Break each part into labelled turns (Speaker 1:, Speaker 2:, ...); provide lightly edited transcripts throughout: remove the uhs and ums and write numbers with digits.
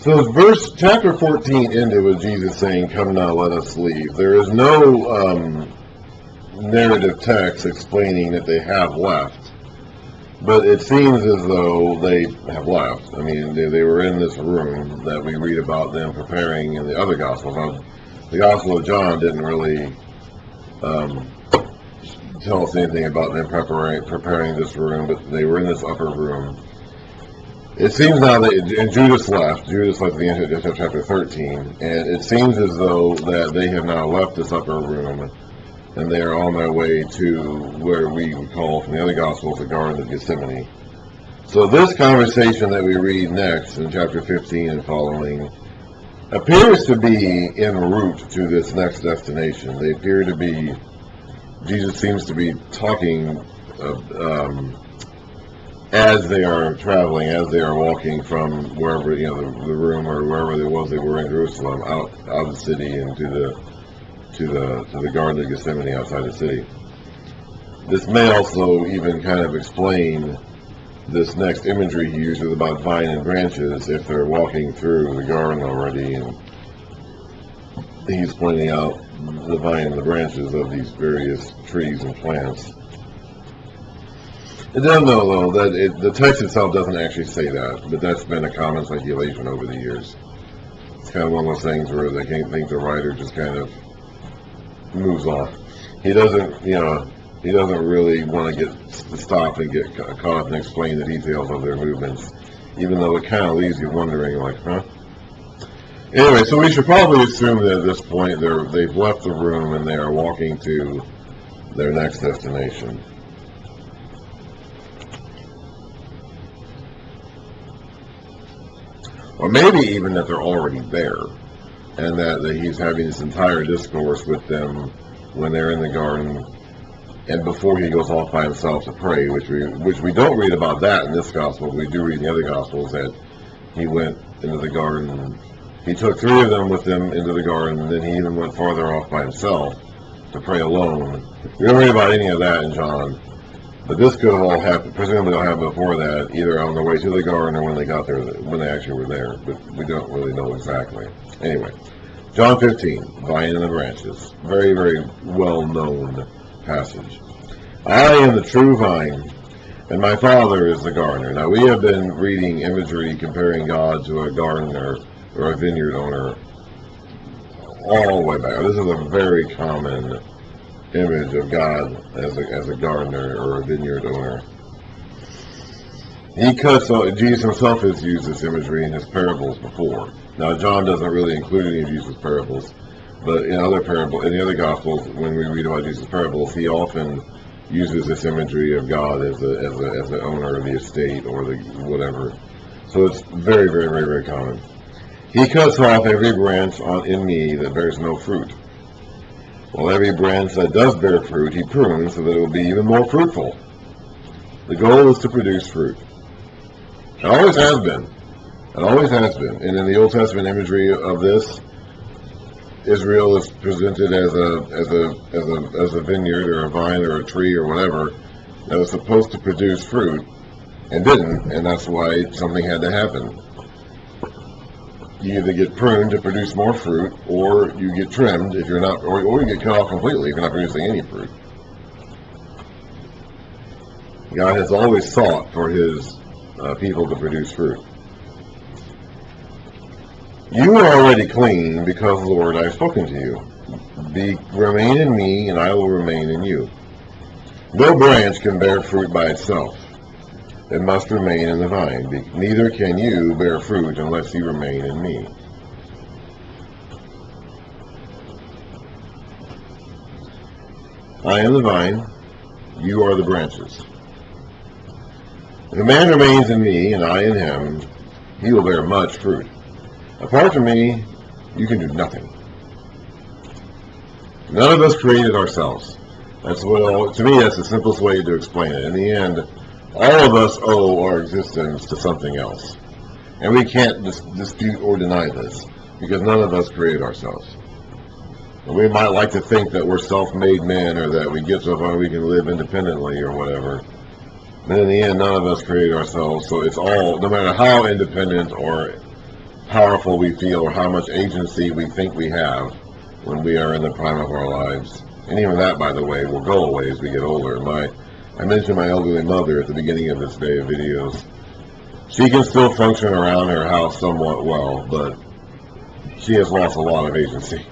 Speaker 1: So chapter 14 ended with Jesus saying, "Come now, let us leave." There is no narrative text explaining that they have left, but it seems as though they have left. I mean, they were in this room that we read about them preparing in the other Gospels. Now, the Gospel of John didn't really tell us anything about them preparing this room, but they were in this upper room. It seems now that, and Judas left at the end of chapter 13, and it seems as though that they have now left this upper room, and they are on their way to where we would call from the other Gospels the Garden of Gethsemane. So this conversation that we read next in chapter 15 and following appears to be en route to this next destination. They appear to be, Jesus seems to be talking as they are traveling, as they are walking from wherever, the room or wherever it was they were in Jerusalem, out of the city and to the Garden of Gethsemane outside the city. This may also even kind of explain this next imagery he uses about vine and branches, if they're walking through the garden already, and he's pointing out the vine and the branches of these various trees and plants. It does know, though, that the text itself doesn't actually say that, but that's been a common speculation over the years. It's kind of one of those things where they can't think the writer just kind of moves on. He doesn't really want to stop and get caught up and explain the details of their movements, even though it kind of leaves you wondering, like, huh? Anyway, so we should probably assume that at this point they've left the room and they are walking to their next destination. Or maybe even that they're already there, and that he's having this entire discourse with them when they're in the garden, and before he goes off by himself to pray, which we don't read about that in this gospel. We do read in the other gospels that he went into the garden. He took 3 of them with him into the garden, and then he even went farther off by himself to pray alone. We don't read about any of that in John. But this could have all happened, presumably all happened before that, either on their way to the garden or when they got there, when they actually were there. But we don't really know exactly. Anyway, John 15, vine and the branches. Very, very well-known passage. I am the true vine, and my Father is the gardener. Now, we have been reading imagery comparing God to a gardener or a vineyard owner all the way back. This is a very common image of God as a gardener or a vineyard owner. Jesus himself has used this imagery in his parables before. Now, John doesn't really include any of Jesus' parables, but in the other Gospels, when we read about Jesus' parables, he often uses this imagery of God as the owner of the estate or the whatever. So it's very, very, very, very common. He cuts off every branch in me that bears no fruit, while every branch that does bear fruit, he prunes so that it will be even more fruitful. The goal is to produce fruit. It always has been. It always has been. And in the Old Testament imagery of this, Israel is presented as a vineyard or a vine or a tree or whatever that was supposed to produce fruit and didn't, and that's why something had to happen. You either get pruned to produce more fruit, or you get trimmed if you're not, or you get cut off completely if you're not producing any fruit. God has always sought for his people to produce fruit. You are already clean because of the word I have spoken to you. Remain in me, and I will remain in you. No branch can bear fruit by itself. It must remain in the vine. Neither can you bear fruit unless you remain in me. I am the vine, you are the branches. If a man remains in me and I in him, he will bear much fruit. Apart from me, you can do nothing. None of us created ourselves. To me, that's the simplest way to explain it. In the end, all of us owe our existence to something else. And we can't dispute or deny this, because none of us create ourselves. And we might like to think that we're self-made men, or that we get so far we can live independently or whatever. But in the end, none of us create ourselves, so it's all, no matter how independent or powerful we feel or how much agency we think we have when we are in the prime of our lives. And even that, by the way, will go away as we get older. I mentioned my elderly mother at the beginning of this day of videos. She can still function around her house somewhat well, but she has lost a lot of agency,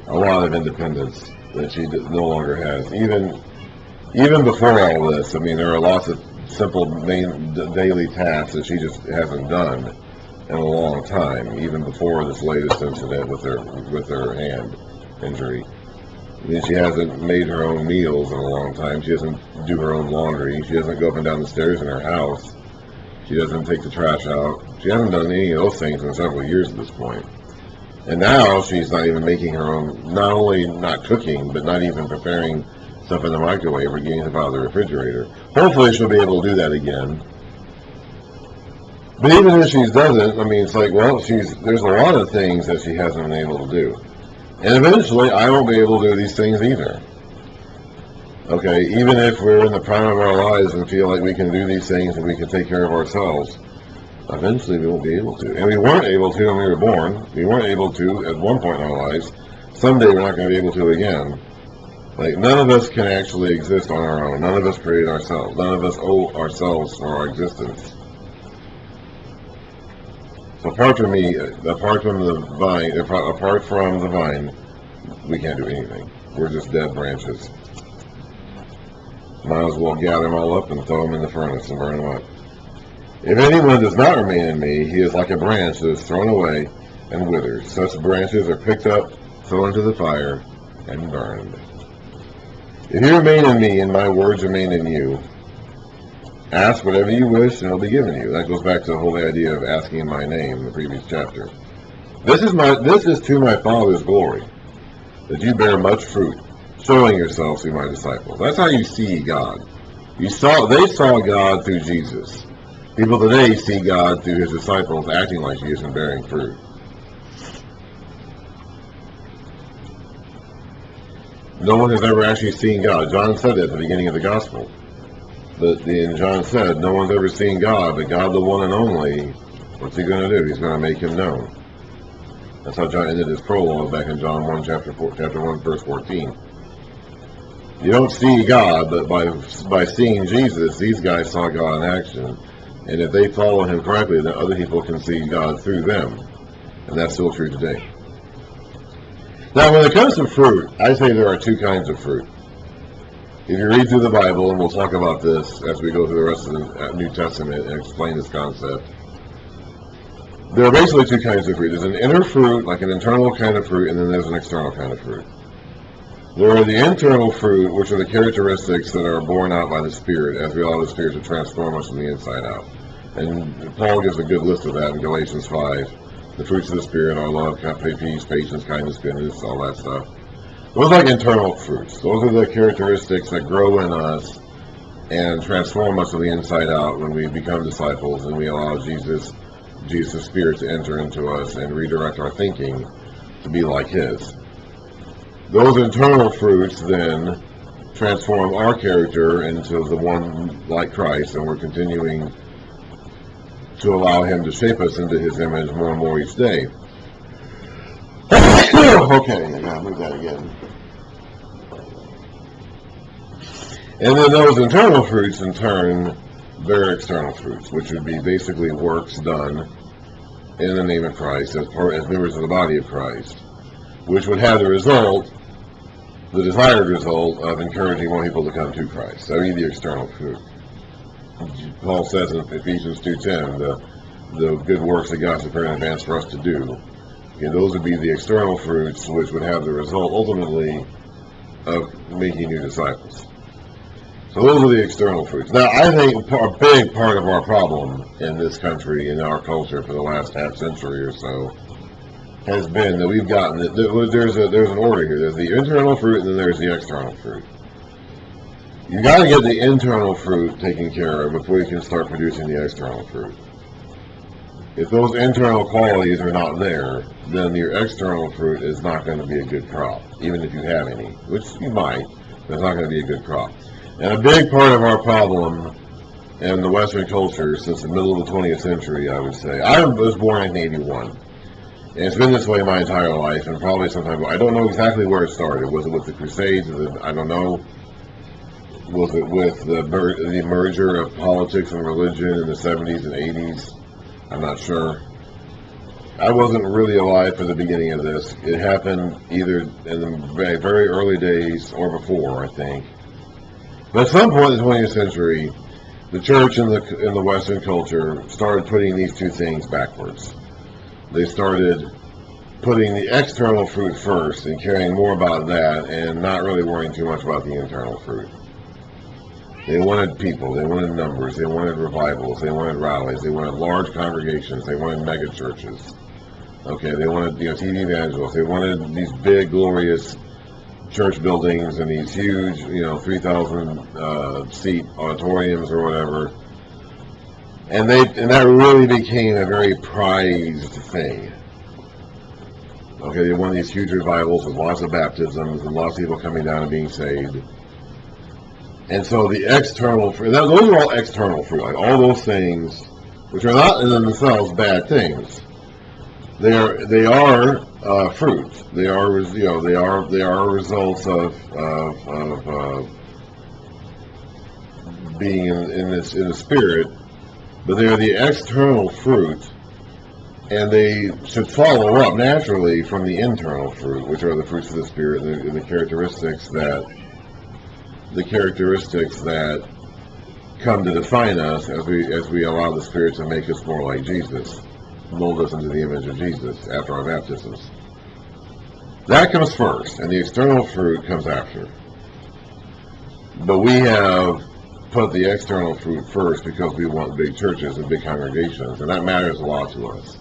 Speaker 1: a lot of independence that she no longer has. Even before all this, I mean, there are lots of simple daily tasks that she just hasn't done in a long time, even before this latest incident with her hand injury. I mean, she hasn't made her own meals in a long time. She doesn't do her own laundry. She doesn't go up and down the stairs in her house. She doesn't take the trash out. She hasn't done any of those things in several years at this point. And now she's not even making her own, not only not cooking, but not even preparing stuff in the microwave or getting stuff out of the refrigerator. Hopefully she'll be able to do that again. But even if she doesn't, I mean, it's like, well, there's a lot of things that she hasn't been able to do. And eventually I won't be able to do these things either. Okay, even if we're in the prime of our lives and feel like we can do these things and we can take care of ourselves, eventually we won't be able to. And we weren't able to when we were born. We weren't able to at one point in our lives. Someday we're not going to be able to again. Like, none of us can actually exist on our own. None of us create ourselves. None of us owe ourselves for our existence. So apart from me, apart from the vine, we can't do anything. We're just dead branches. Might as well gather them all up and throw them in the furnace and burn them up. If anyone does not remain in me, he is like a branch that is thrown away and withers. Such branches are picked up, thrown into the fire, and burned. If you remain in me and my words remain in you, ask whatever you wish and it will be given you. That goes back to the whole idea of asking in my name in the previous chapter. This is to my Father's glory, that you bear much fruit, showing yourselves to my disciples. That's how you see God. They saw God through Jesus. People today see God through his disciples acting like he is and bearing fruit. No one has ever actually seen God. John said that at the beginning of the gospel. And John said, no one's ever seen God, but God the one and only, what's he going to do? He's going to make him known. That's how John ended his prologue back in John 1, chapter 1, verse 14. You don't see God, but by seeing Jesus, these guys saw God in action. And if they follow him correctly, then other people can see God through them. And that's still true today. Now, when it comes to fruit, I say there are two kinds of fruit. If you read through the Bible, and we'll talk about this as we go through the rest of the New Testament and explain this concept, there are basically two kinds of fruit. There's an inner fruit, like an internal kind of fruit, and then there's an external kind of fruit. There are the internal fruit, which are the characteristics that are born out by the Spirit, as we allow the Spirit to transform us from the inside out. And Paul gives a good list of that in Galatians 5. The fruits of the Spirit are love, peace, patience, kindness, goodness, all that stuff. Those are like internal fruits. Those are the characteristics that grow in us and transform us from the inside out when we become disciples and we allow Jesus' Spirit to enter into us and redirect our thinking to be like his. Those internal fruits then transform our character into the one like Christ, and we're continuing to allow him to shape us into his image more and more each day. Okay, I gotta move that again. And then those internal fruits in turn bear external fruits, which would be basically works done in the name of Christ as members of the body of Christ, which would have the desired result of encouraging more people to come to Christ. That would be the external fruit. Paul says in Ephesians 2:10, the good works that God's prepared in advance for us to do. Okay, those would be the external fruits, which would have the result ultimately of making new disciples. So those are the external fruits. Now, I think a big part of our problem in this country, in our culture for the last half century or so, has been that we've gotten that there's an order here. There's the internal fruit and then there's the external fruit. You got to get the internal fruit taken care of before you can start producing the external fruit. If those internal qualities are not there, then your external fruit is not going to be a good crop, even if you have any, which you might, but it's not going to be a good crop. And a big part of our problem in the Western culture since the middle of the 20th century, I would say, I was born in 1981. And it's been this way my entire life, and probably sometime, I don't know exactly where it started. Was it with the Crusades? I don't know. Was it with the merger of politics and religion in the 70s and 80s? I'm not sure. I wasn't really alive for the beginning of this. It happened either in the very early days or before, I think. But at some point in the 20th century, the church in the Western culture started putting these two things backwards. They started putting the external fruit first and caring more about that and not really worrying too much about the internal fruit. They wanted people, they wanted numbers, they wanted revivals, they wanted rallies, they wanted large congregations, they wanted megachurches. Okay, they wanted TV evangelists, they wanted these big, glorious church buildings and these huge 3,000 seat auditoriums or whatever. And that really became a very prized thing. Okay, they wanted these huge revivals with lots of baptisms and lots of people coming down and being saved. And so the external fruit, those are all external fruit, like all those things, which are not in themselves bad things. They are fruit. They are results of being in the spirit. But they are the external fruit, and they should follow up naturally from the internal fruit, which are the fruits of the Spirit, and the characteristics that come to define us as we allow the Spirit to make us more like Jesus, mold us into the image of Jesus after our baptisms. That comes first, and the external fruit comes after. But we have put the external fruit first because we want big churches and big congregations, and that matters a lot to us.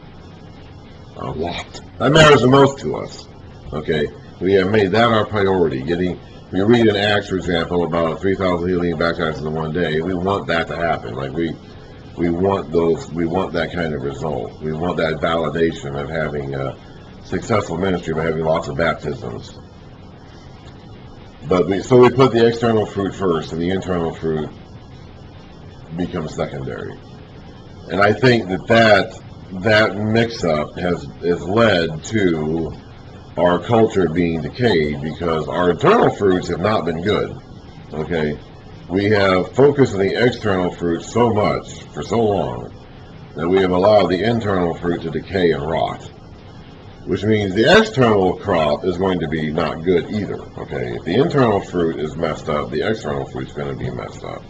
Speaker 1: A lot. That matters the most to us. Okay, we have made that our priority. We read in Acts, for example, about 3,000 healing and baptized in one day. We want that to happen. Like we want that kind of result. We want that validation of having a successful ministry by having lots of baptisms. But we put the external fruit first, and the internal fruit becomes secondary. And I think that mix-up has led to our culture being decayed because our internal fruits have not been good. Okay, we have focused on the external fruit so much for so long that we have allowed the internal fruit to decay and rot. Which means the external crop is going to be not good either. Okay, if the internal fruit is messed up, the external fruit is going to be messed up.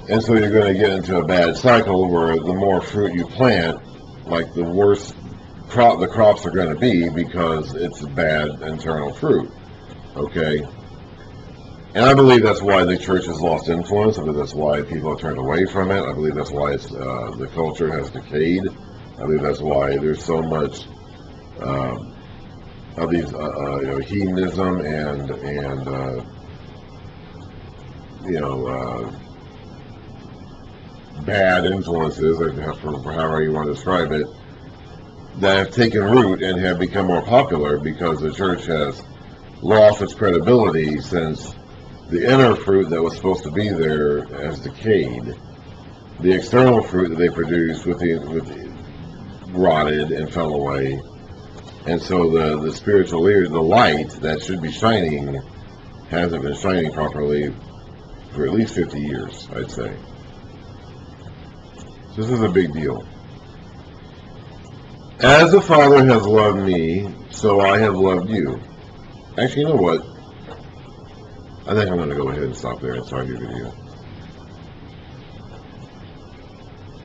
Speaker 1: And so you're going to get into a bad cycle where the more fruit you plant, like the worse the crops are going to be because it's bad internal fruit. Okay, and I believe that's why the church has lost influence. I believe that's why people have turned away from it. I believe that's why the culture has decayed. I believe that's why there's so much of these hedonism and bad influences, for however you want to describe it, that have taken root and have become more popular because the church has lost its credibility since the inner fruit that was supposed to be there has decayed. The external fruit that they produced rotted and fell away, and so the spiritual leader, the light that should be shining, hasn't been shining properly for at least 50 years, I'd say. So this is a big deal. As the Father has loved me, so I have loved you. Actually, you know what? I think I'm going to go ahead and stop there and start your video.